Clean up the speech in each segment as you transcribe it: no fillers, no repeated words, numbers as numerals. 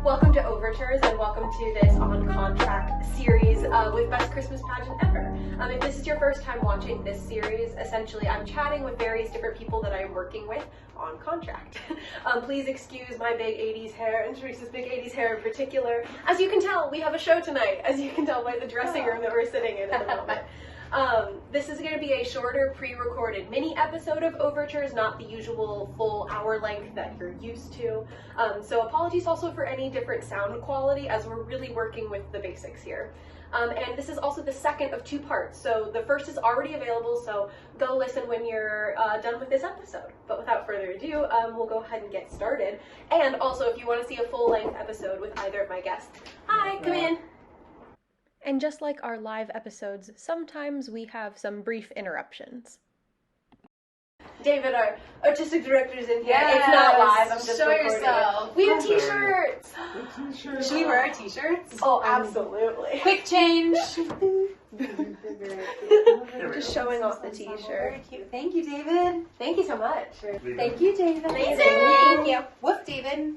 Welcome to Overtures and welcome to this On Contract series with Best Christmas Pageant Ever. If this is your first time watching this series, essentially I'm chatting with various different people that I'm working with on contract. Please excuse my big 80s hair and Theresa's big 80s hair in particular. As you can tell, we have a show tonight, as you can tell by the dressing room that we're sitting in at the moment. This is going to be a shorter pre-recorded mini episode of Overtures, not the usual full hour length that you're used to. So apologies also for any different sound quality as we're really working with the basics here. And this is also the second of two parts. So the first is already available, so go listen when you're done with this episode. But without further ado, we'll go ahead and get started. And also, if you want to see a full-length episode with either of my guests, hi, come in. And just like our live episodes, sometimes we have some brief interruptions. David, our artistic director, is in here. Yes. It's not live. I'm just Show recording yourself. it. We have t-shirts. Should we wear our t-shirts? Oh, absolutely. Quick change. Just showing off the t-shirt. Very cute. Thank you, David. Thank you so much. Thank you, David. Amazing. Thank you. Woof, David.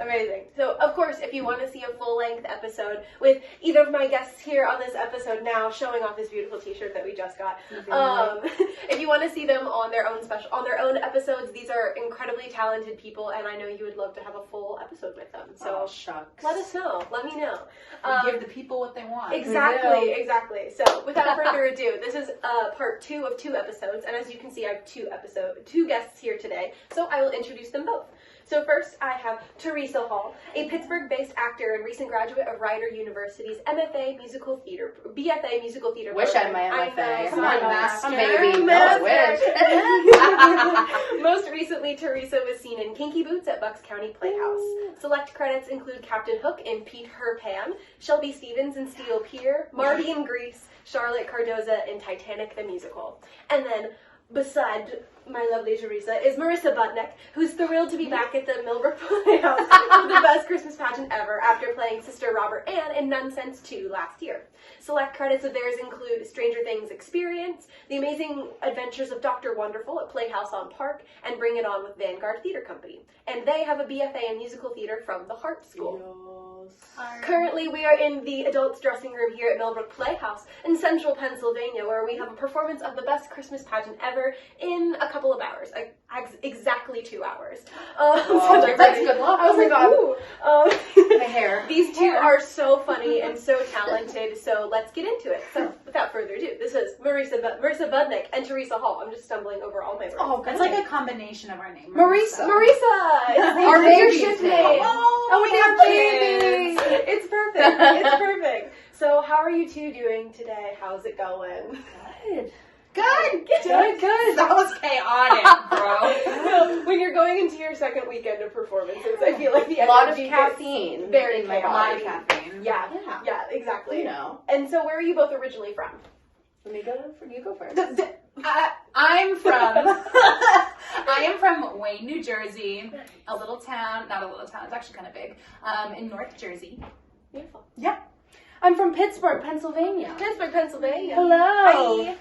Amazing. So, of course, if you want to see a full-length episode with either of my guests here on this episode now, showing off this beautiful t-shirt that we just got, if you want to see them on their own episodes, these are incredibly talented people, and I know you would love to have a full episode with them. So, shucks. let us know. Let me know. Give the people what they want. Exactly. So, without further ado, this is part 2 of 2 episodes, and as you can see, I have two guests here today, so I will introduce them both. So first, I have Theresa Hall, a Pittsburgh-based actor and recent graduate of Rider University's BFA Musical Theater Wish I had program. my MFA. Come on, master. baby. Wish. Most recently, Theresa was seen in Kinky Boots at Bucks County Playhouse. Select credits include Captain Hook in Pete Her Pan, Shelby Stevens in Steel Pier, Marty in Grease, Charlotte Cardoza in Titanic the Musical. And then, beside my lovely Theresa, is Marisa Budnick, who's thrilled to be back at the Millbrook Playhouse for the Best Christmas Pageant Ever after playing Sister Robert Ann in Nonsense 2 last year. Select credits of theirs include Stranger Things Experience, The Amazing Adventures of Dr. Wonderful at Playhouse on Park, and Bring It On with Vanguard Theater Company. And they have a BFA in musical theater from the Hart School. Currently, we are in the adults dressing room here at Millbrook Playhouse in central Pennsylvania, where we have a performance of the Best Christmas Pageant Ever in a couple of hours, exactly 2 hours. That's good luck. I was like, ooh. My hair. These two are so funny and so talented, so let's get into it. So, without further ado, this is Marisa Budnick and Theresa Hall. I'm just stumbling over all my words. Oh, that's like a combination of our name. Marisa! Our leadership baby's name. name. Oh, we have babies! It's perfect. It's perfect. So, how are you two doing today? How's it going? Good. Good. That was chaotic, bro. When you're going into your second weekend of performances, I feel like the A lot of energy caffeine. gets very in my chaotic. A lot of caffeine. Yeah, exactly. You know. And so, where are you both originally from? You go first. I am from Wayne, New Jersey, a little town, not a little town, it's actually kind of big, in North Jersey. Beautiful. Yeah. I'm from Pittsburgh, Pennsylvania. Pittsburgh, Pennsylvania. Hello. Hi.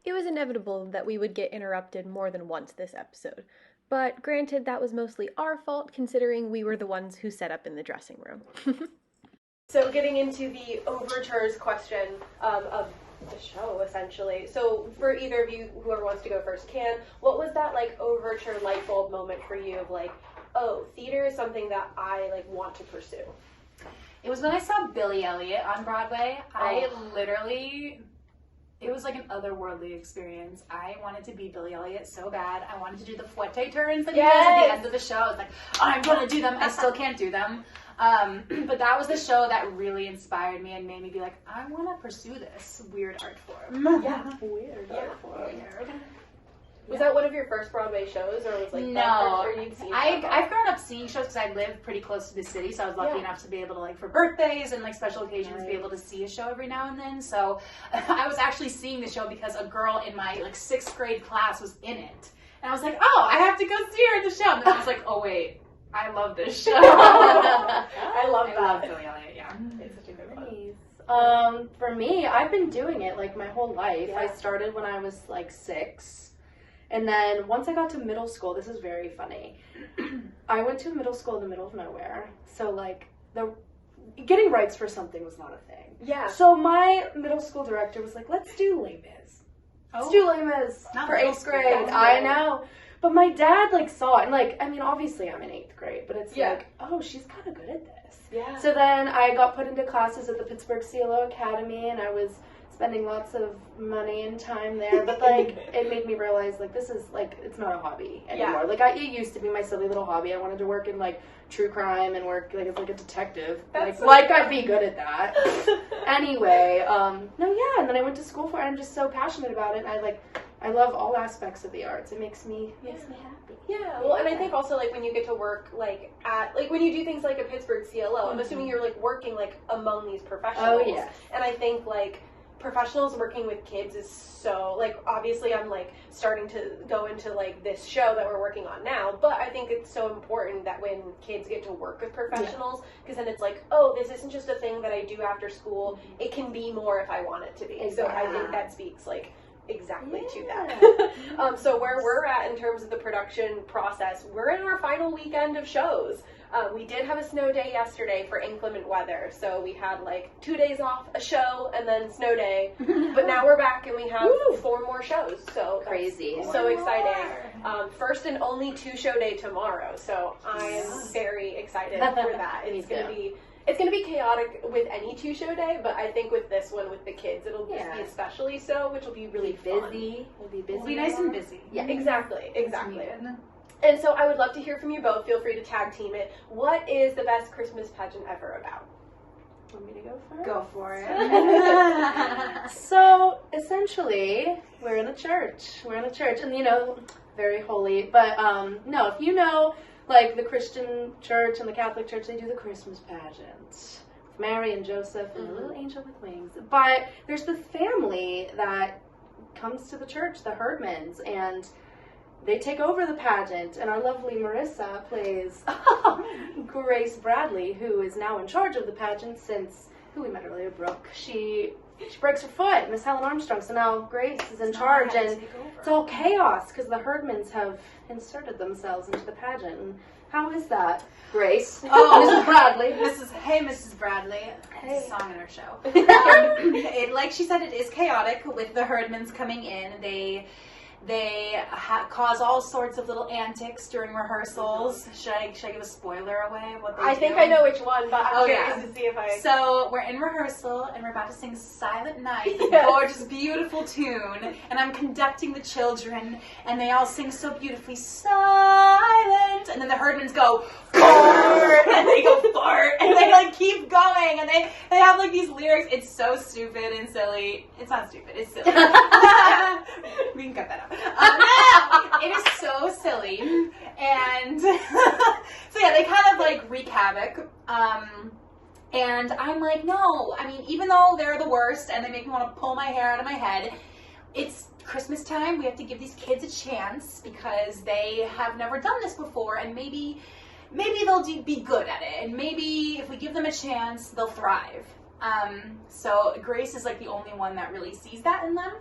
It was inevitable that we would get interrupted more than once this episode, but granted that was mostly our fault considering we were the ones who set up in the dressing room. So getting into the overtures question of the show, essentially. So for either of you, whoever wants to go first can, what was that like overture light bulb moment for you of like, oh, theater is something that I like want to pursue? It was when I saw Billy Elliot on Broadway. It was like an otherworldly experience. I wanted to be Billy Elliot so bad. I wanted to do the fouette turns that he does at the end of the show. I was like, oh, I'm going to do them. I still can't do them. But that was the show that really inspired me and made me be like, I want to pursue this weird art form. Yeah. Weird. Weird. Was that one of your first Broadway shows, or was like No, or you'd seen I've grown up seeing shows because I live pretty close to the city, so I was lucky enough to be able to, like, for birthdays and like special occasions, be able to see a show every now and then. So I was actually seeing the show because a girl in my like 6th grade class was in it, and I was like, oh, I have to go see her at the show. And then I was like, oh wait, I love this show. I love that. I love Billy Elliot. Yeah, It's such a good one. For me, I've been doing it like my whole life. Yeah. I started when I was like 6. And then once I got to middle school, this is very funny. I went to middle school in the middle of nowhere. So, like, getting rights for something was not a thing. Yeah. So my middle school director was like, let's do Les Mis. Let's do Les Mis for 8th grade. I know. But my dad, like, saw it. And, like, I mean, obviously I'm in 8th grade. But it's like, oh, she's kind of good at this. Yeah. So then I got put into classes at the Pittsburgh CLO Academy. And I was spending lots of money and time there. But, like, it made me realize, like, this is, like, it's not a hobby anymore. Like, it used to be my silly little hobby. I wanted to work in, like, true crime and work, like, as, like, a detective. Like I'd be good at that. Anyway, and then I went to school for it. I'm just so passionate about it. And I love all aspects of the arts. It makes me happy. Yeah, well, and I think also, like, when you get to work, like, when you do things like a Pittsburgh CLO, I'm assuming you're, like, working, like, among these professionals. Oh, yeah. And I think, like, professionals working with kids is so, like, obviously I'm, like, starting to go into, like, this show that we're working on now, but I think it's so important that when kids get to work with professionals, because then it's like, oh, this isn't just a thing that I do after school, it can be more if I want it to be. So I think that speaks, like, exactly to that. So where we're at in terms of the production process, we're in our final weekend of shows. We did have a snow day yesterday for inclement weather, so we had like 2 days off, a show, and then snow day. But now we're back and we have 4 more shows. So crazy, so exciting. First and only 2-show day tomorrow, so I'm very excited for that. It's gonna be chaotic with any 2-show day, but I think with this one with the kids, it'll just be especially so, which will be really busy. We'll be busy. We'll be nice and busy. Yeah, exactly. And so I would love to hear from you both. Feel free to tag team it. What is the best Christmas pageant ever about? Want me to go first? Go for it. So, essentially, we're in a church. And, very holy. But, no, if you know, like, the Christian church and the Catholic church, they do the Christmas pageant. Mary and Joseph and the little angel with wings. But there's the family that comes to the church, the Herdmans, and they take over the pageant, and our lovely Marisa plays Grace Bradley, who is now in charge of the pageant since, who we met earlier, Brooke. She breaks her foot, Miss Helen Armstrong, so now Grace is in charge, and it's all chaos because the Herdmans have inserted themselves into the pageant. And how is that, Grace? Oh, Mrs. Bradley. Mrs. Bradley. It's a song in our show. Like she said, it is chaotic with the Herdmans coming in. They cause all sorts of little antics during rehearsals. Should I give a spoiler away of what they do? I think I know which one, but I'm curious to see if I... So we're in rehearsal, and we're about to sing Silent Night, a gorgeous, beautiful tune, and I'm conducting the children, and they all sing so beautifully, silent, and then the Herdmans go, fart, and they go fart, and they, like, keep going, and they have, like, these lyrics. It's so stupid and silly. It's not stupid, it's silly. We can cut that out. It is so silly, and so yeah, they kind of like wreak havoc, and I'm like, no, I mean, even though they're the worst and they make me want to pull my hair out of my head, it's Christmas time, we have to give these kids a chance because they have never done this before, and maybe they'll be good at it, and maybe if we give them a chance, they'll thrive. So Grace is like the only one that really sees that in them.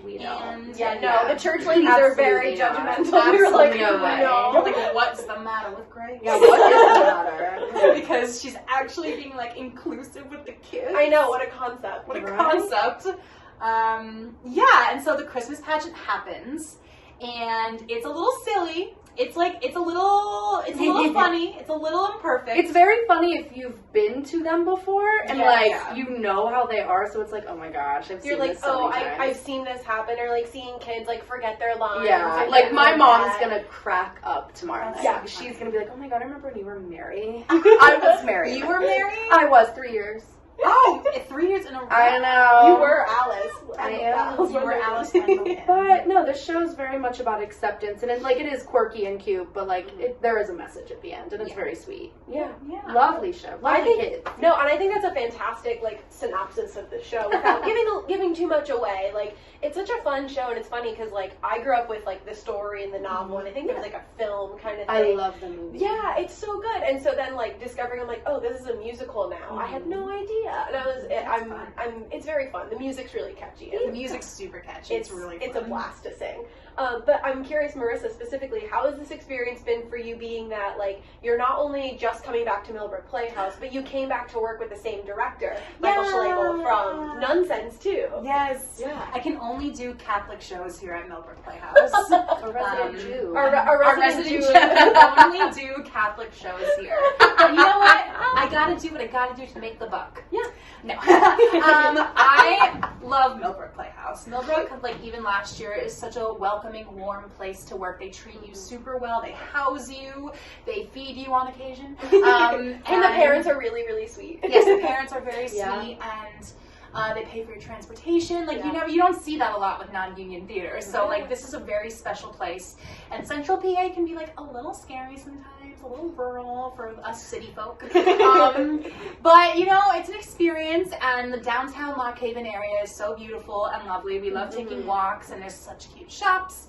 We know. And the church ladies are very judgmental. We were like, no. Like, what's the matter with Grace? Yeah, what is the matter? Because she's actually being, like, inclusive with the kids. I know, what a concept. What a concept. And so the Christmas pageant happens, and it's a little silly. It's a little funny. It's a little imperfect. It's very funny if you've been to them before and you know how they are. So it's like, oh my gosh, I've seen this so many times. I've seen this happen, or like seeing kids like forget their lines. Yeah, like my mom's gonna crack up tomorrow night. Yeah, she's gonna be like, oh my god, I remember when you were Mary. I was Mary. You were Mary? I was 3 years. Oh, 3 years in a row. I know. You were Alice. I am. You were Alice. But no, this show is very much about acceptance, and it is quirky and cute, but there is a message at the end, and it's very sweet. Yeah. Lovely show. Lovely kids. No, and I think that's a fantastic synopsis of the show without giving too much away. Like, it's such a fun show, and it's funny because I grew up with the story and the novel, and I think there was a film kind of thing. I love the movie. Yeah, it's so good. And so then discovering, I'm like, oh, this is a musical now. I had no idea. And it's very fun. The music's really catchy. The music's super catchy. It's really fun. It's a blast to sing. But I'm curious, Marisa, specifically, how has this experience been for you, being that, like, you're not only just coming back to Millbrook Playhouse, but you came back to work with the same director, Michael Schlegel, from Nonsense, too. Yes. Yeah. I can only do Catholic shows here at Millbrook Playhouse. A resident Jew. Our resident Jew. I only do Catholic shows here. But you know what? I gotta do what I gotta do to make the buck. Yeah. No. I love Millbrook Playhouse. Millbrook, like even last year, is such a welcoming, warm place to work. They treat you super well. They house you. They feed you on occasion. And the parents are really, really sweet. Yes, the parents are very sweet, Yeah. and they pay for your transportation. Like you don't see that a lot with non-union theaters. So like this is a very special place. And Central PA can be like a little scary sometimes, a little rural for us city folk. But you know, it's an experience, and the downtown Lock Haven area is so beautiful and lovely. We love taking walks, and there's such cute shops.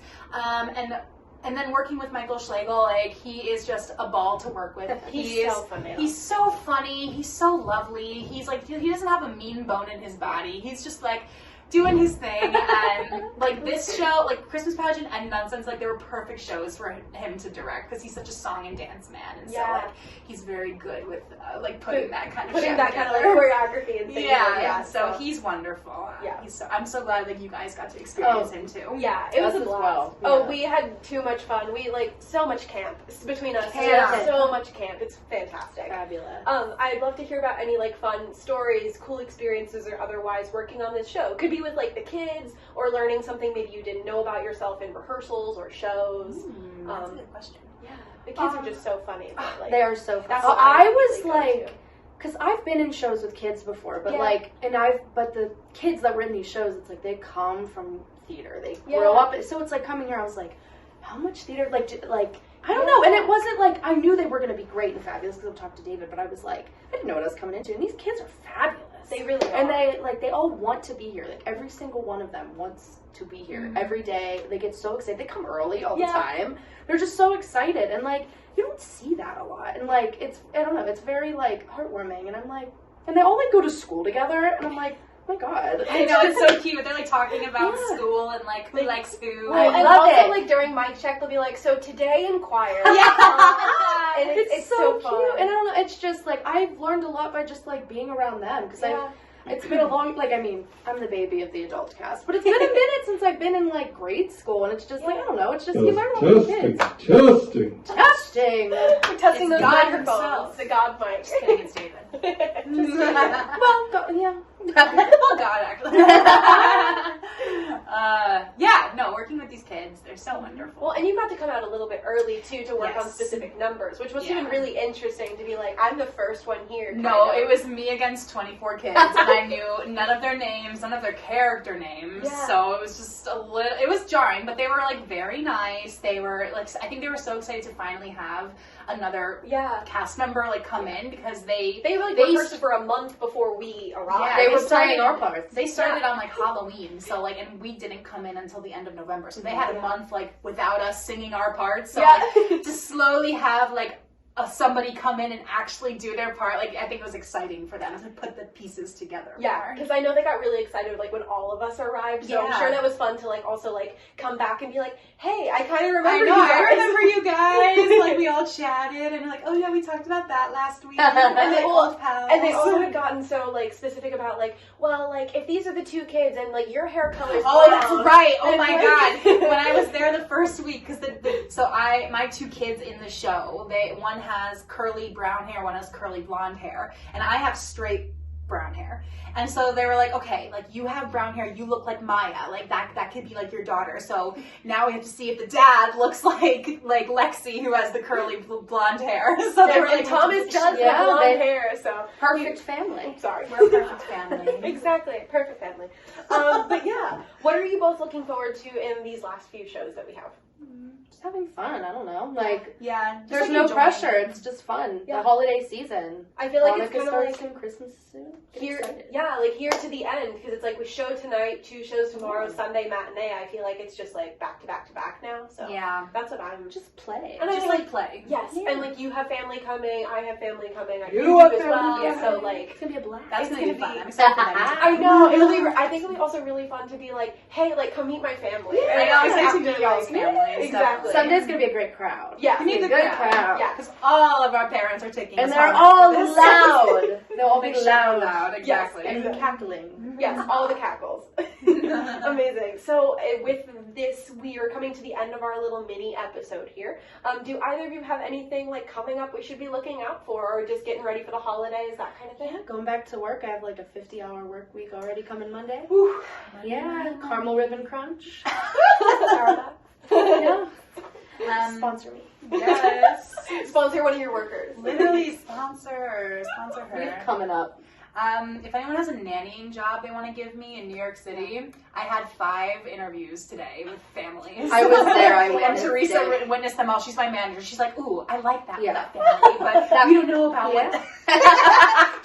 And then working with Michael Schlegel, like, he is just a ball to work with. He's so funny. He's so funny. He's so lovely. He's like, he doesn't have a mean bone in his body. He's just like doing his thing. And like this show, like Christmas Pageant and Nonsense, like they were perfect shows for him to direct, because he's such a song and dance man. And so like he's very good with like putting that kind of putting show that together. kind of like choreography and things. Yeah. So he's wonderful. Yeah. I'm so glad that you guys got to experience him too. Yeah, it was a Us as blast. well. Oh, Yeah. we had too much fun. We like so much camp between us. Camp. So much camp. It's fantastic. Fabulous. I'd love to hear about any like fun stories, cool experiences, or otherwise working on this show. Could be with like the kids, or learning something maybe you didn't know about yourself in rehearsals or shows. That's a good question. Yeah, the kids are just so funny. Like, They are so fun. that's Oh, what I really was go like, to. because I've been in shows with kids before, but Yeah. but the kids that were in these shows, it's like they come from theater. They Yeah. grow up, so it's like coming here, I was like, how much theater, I don't know, and it wasn't like, I knew they were going to be great and fabulous because I've talked to David, but I was like, I didn't know what I was coming into, and these kids are fabulous. They really are. And they all want to be here. Like, every single one of them wants to be here every day. They get so excited. They come early all the time. They're just so excited. And, like, you don't see that a lot. And, like, I don't know, it's very, like, heartwarming. And I'm like, and they all, like, go to school together. And I'm like, oh my God. I know, it's so cute. They're like talking about school and like who likes who. I and love also it. like during mic check, they'll be like, "So today in choir." Yeah. And it's so cute. fun. And I don't know, it's just, like, I've learned a lot by just, like, being around them. Because it's been a long, like, I mean, I'm the baby of the adult cast, but it's been a minute since I've been in, like, grade school, and it's just, like, I don't know, it's just, you learn all the kids. Testing. Testing. We're testing It's those God microphones. himself. The God mic. Just kidding, it's David. Well, yeah. Oh God, actually. Working with these kids, they're so wonderful. Well, and you got to come out a little bit early too to work on Yes. specific numbers, which was Yeah. even really interesting to be like, I'm the first one here. No, kind of. it was me against 24 kids, and I knew none of their names, none of their character names, Yeah. so it was just it was jarring, but they were, like, very nice. They were, like, I think they were so excited to finally have another cast member, like, come in, because they rehearsed for a month before we arrived. Yeah, They were started- playing our parts. They started on, like, Halloween, so, like, and we didn't come in until the end of November, so they had a month, like, without us singing our parts, so like, to slowly have, like, somebody come in and actually do their part, like, I think it was exciting for them to put the pieces together. Yeah, because I know they got really excited, like, when all of us arrived, so I'm sure that was fun to, like, also, like, come back and be like, hey, I kind of remember you guys. I remember you guys, like, we all chatted, and like, oh yeah, we talked about that last week, and they old pals. And they also had gotten so, like, specific about, like, well, like, if these are the two kids, and, like, your hair color's Oh, brown. that's right. Oh And, my like- God. When I was there the first week, because my two kids in the show, one has curly brown hair, one has curly blonde hair, and I have straight brown hair. And so they were like, okay, like, you have brown hair, you look like Maya, like that could be like your daughter. So now we have to see if the dad looks like Lexi, who has the curly blonde hair. So they were like, Thomas does Yeah, have blonde they- hair, so Perfect family. sorry. we're a perfect family. Exactly, perfect family. But yeah, what are you both looking forward to in these last few shows that we have? Just having fun, I don't know. Like, Yeah. there's like no enjoying pressure, it. it's just fun. Yeah. The holiday season. I feel like it's Hanukkah kind of starts like soon, Christmas soon. Get here, excited. like here to the end, because it's like we show tonight, 2 shows tomorrow, Sunday matinee. I feel like it's just like back to back to back now. So Yeah. that's what I'm. Just play. And I Just feel like play. Yes, Yeah. and like you have family coming, I have family coming. I You do have as well. family So coming. like. It's gonna be a blast. That's It's gonna be gonna fun. be- I'm excited for that. I know it'll be. I think it'll be also really fun to be like, hey, like come meet my family. I And know, like, exactly. y'all's families. Exactly. Sunday's gonna be a great crowd. Yeah. We need the good crowd. crowd. Yeah. Because all of our parents are taking And us they're home all after this. loud. They'll all be Make sure loud. they're loud, exactly. And Exactly. cackling. Yes, all the cackles. Amazing. So with this, we are coming to the end of our little mini episode here. Do either of you have anything like coming up we should be looking out for, or just getting ready for the holidays, that kind of thing? Yeah, going back to work. I have like a 50-hour work week already coming Monday. Whew. Yeah, caramel ribbon crunch. Yeah. Yeah. Sponsor me. Yes. Sponsor one of your workers. Literally sponsor her. Coming up. If anyone has a nannying job they want to give me in New York City, I had 5 interviews today with families. I was there. I And witnessed Theresa it. witnessed them all. She's my manager. She's like, ooh, I like that, Yeah. that family, but we don't know about what.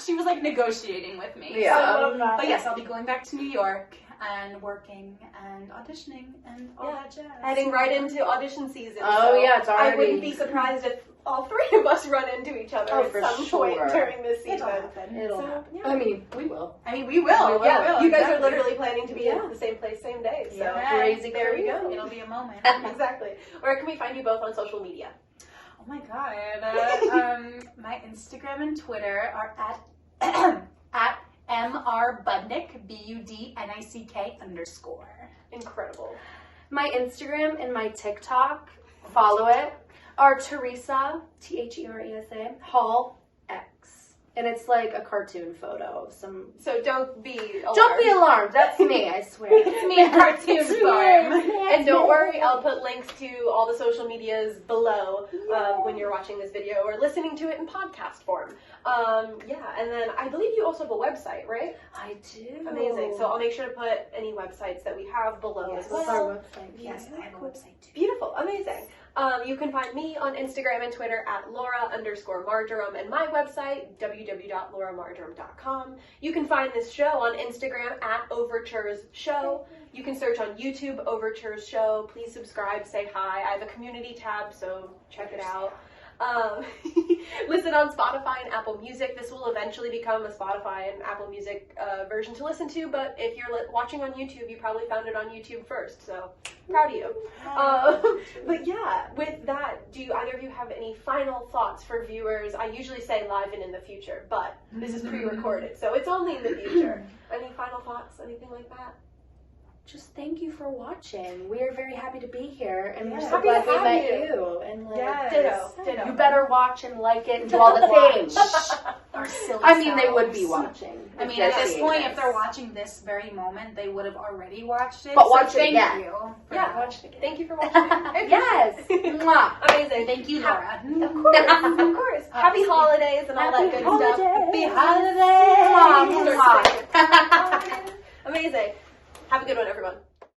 She was like negotiating with me. Yeah. I love that. But yes, I'll be going back to New York and working and auditioning and all Yeah. that jazz. Heading right into audition season. Oh, so yeah, it's I already- wouldn't be surprised if all 3 of us run into each other Oh, at for some sure. point during this season. It'll happen. It'll So, happen. yeah. I mean, we will. I mean, we will. We Yeah, We will, you guys exactly. are literally planning to be Yeah. in the same place, same day. So Yeah. Crazy, there you go. It'll be a moment. Exactly. Where can we find you both on social media? Oh my god. My Instagram and Twitter are at Mr. Budnick, BUDNICK_. Incredible. My Instagram and my TikTok, follow it, are Theresa, Theresa, Hall X. And it's like a cartoon photo of some... So don't be alarmed. Don't be alarmed, that's me, I swear. It's me in cartoon form. And don't worry, I'll put links to all the social medias below when you're watching this video or listening to it in podcast form. Yeah, and then I believe you also have a website, right? I do. Amazing. So I'll make sure to put any websites that we have below Yes, as what's well. our website? Yes, I have a website too. Beautiful. Amazing. You can find me on Instagram and Twitter at Lora_Marjoram and my website, www.loramarjoram.com. You can find this show on Instagram at Overtures Show. You can search on YouTube, Overtures Show. Please subscribe, say hi. I have a community tab, so check it out. Listen on Spotify and Apple Music. This will eventually become a Spotify and Apple Music version to listen to, but if you're watching on YouTube, you probably found it on YouTube first, so proud of you. But yeah, with that, do either of you have any final thoughts for viewers? I usually say live and in the future, but this is pre-recorded, so it's only in the future. Any final thoughts, anything like that? Just thank you for watching. We are very happy to be here, and we're Yes. so Happy glad to we have met you. you. And like, Yes. Ditto. you better watch and like it and do all the things. Our silly I mean, they would selves. be watching. I if mean, they're at this seeing point, this. if they're watching this very moment, they would have already watched it. But so watch it thank again. you. for Yeah. that. Watch it again. Thank you for watching. Yes. Mwah. Amazing. Thank you, Laura. Of course, of course. Happy holidays and all that good stuff. holidays. Happy holidays. Mwah, mwah.